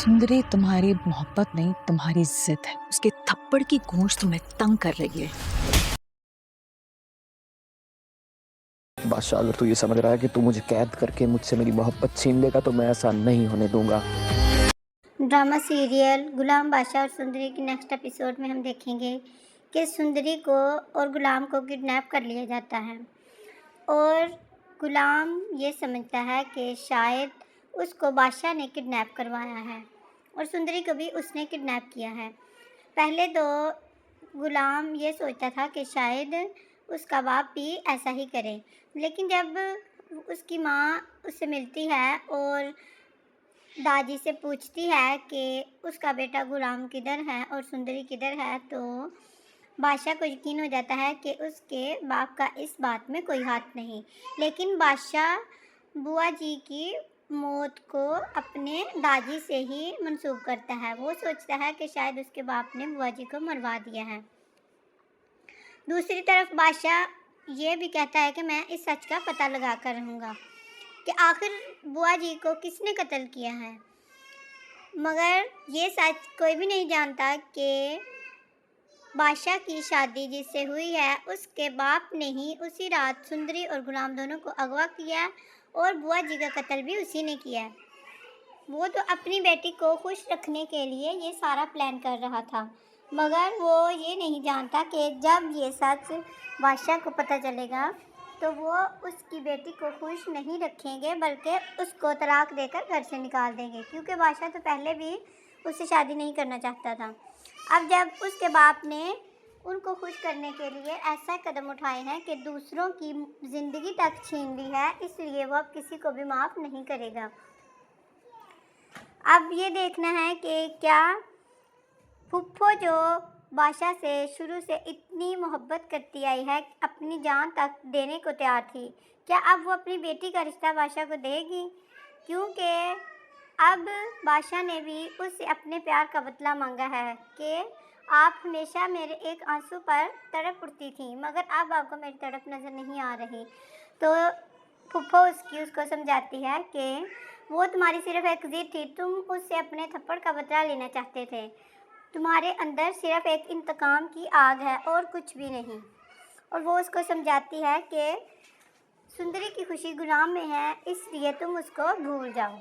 सुंदरी तुम्हारी मोहब्बत नहीं, तुम्हारी जिद है। उसके थप्पड़ की गूंज तुम्हें तंग कर रही है। बादशाह, अगर तू ये समझ रहा है कि तू मुझे कैद करके मुझसे मेरी मोहब्बत छीन लेगा तो मैं ऐसा नहीं होने दूंगा। ड्रामा सीरियल गुलाम बादशाह और सुंदरी के नेक्स्ट एपिसोड में हम देखेंगे कि सुंदरी को और गुलाम को किडनैप कर लिया जाता है और गुलाम ये समझता है कि शायद उसको बादशाह ने किडनैप करवाया है और सुंदरी को भी उसने किडनैप किया है। पहले तो गुलाम ये सोचता था कि शायद उसका बाप भी ऐसा ही करे, लेकिन जब उसकी माँ उससे मिलती है और दादी से पूछती है कि उसका बेटा गुलाम किधर है और सुंदरी किधर है, तो बादशाह को यकीन हो जाता है कि उसके बाप का इस बात में कोई हाथ नहीं। लेकिन बादशाह बुआ जी की मौत को अपने दादी से ही मंसूब करता है। वो सोचता है कि शायद उसके बाप ने बुआ जी को मरवा दिया है। दूसरी तरफ बादशाह ये भी कहता है कि मैं इस सच का पता लगा कर रहूँगा कि आखिर बुआ जी को किसने कत्ल किया है। मगर ये सच कोई भी नहीं जानता कि बादशाह की शादी जिससे हुई है उसके बाप ने ही उसी रात सुंदरी और गुलाम दोनों को अगवा किया और बुआ जी का कत्ल भी उसी ने किया है। वो तो अपनी बेटी को खुश रखने के लिए ये सारा प्लान कर रहा था, मगर वो ये नहीं जानता कि जब ये सच बादशाह को पता चलेगा तो वो उसकी बेटी को खुश नहीं रखेंगे बल्कि उसको तलाक देकर घर से निकाल देंगे, क्योंकि बादशाह तो पहले भी उससे शादी नहीं करना चाहता था। अब जब उसके बाप ने उनको खुश करने के लिए ऐसा कदम उठाए हैं कि दूसरों की ज़िंदगी तक छीन ली है, इसलिए वो अब किसी को भी माफ़ नहीं करेगा। अब ये देखना है कि क्या फुप्पो जो बादशाह से शुरू से इतनी मोहब्बत करती आई है, अपनी जान तक देने को तैयार थी, क्या अब वो अपनी बेटी का रिश्ता बादशाह को देगी? क्योंकि अब बादशाह ने भी उससे अपने प्यार का बदला मांगा है कि आप हमेशा मेरे एक आंसू पर तड़प उठती थी, मगर अब आपको मेरी तड़प नज़र नहीं आ रही। तो फुप्पो उसको समझाती है कि वो तुम्हारी सिर्फ एक जिद थी, तुम उससे अपने थप्पड़ का बदला लेना चाहते थे। तुम्हारे अंदर सिर्फ एक इंतकाम की आग है और कुछ भी नहीं। और वो उसको समझाती है कि सुंदरी की खुशी गुलाम में है, इसलिए तुम उसको भूल जाओ।